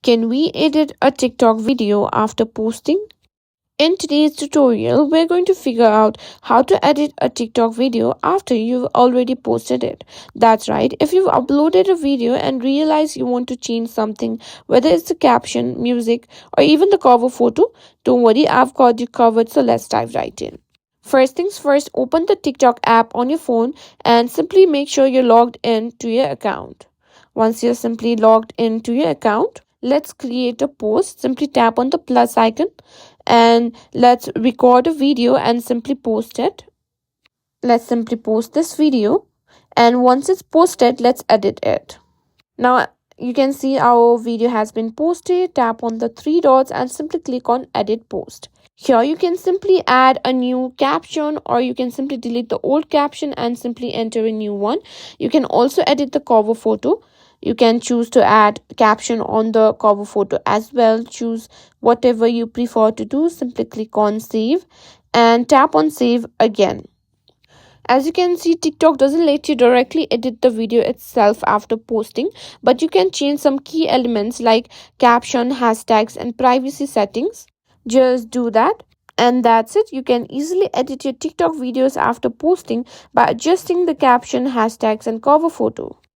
Can we edit a TikTok video after posting? In today's tutorial, we're going to figure out how to edit a TikTok video after you've already posted it. That's right, if you've uploaded a video and realize you want to change something, whether it's the caption, music, or even the cover photo, don't worry, I've got you covered, so let's dive right in. First things first, open the TikTok app on your phone and simply make sure you're logged in to your account. Once you're simply logged into your account, let's create a post. Simply tap on the plus icon and let's record a video and simply post it. Let's simply post this video, and once it's posted, let's edit it. Now you can see our video has been posted. Tap on the three dots and simply click on edit post. Here you can simply add a new caption, or you can simply delete the old caption and simply enter a new one. You can also edit the cover photo. You can choose to add caption on the cover photo as well. Choose whatever you prefer to do. Simply click on save and tap on save again. As you can see, TikTok doesn't let you directly edit the video itself after posting, but you can change some key elements like caption, hashtags, and privacy settings. Just do that. And that's it. You can easily edit your TikTok videos after posting by adjusting the caption, hashtags, and cover photo.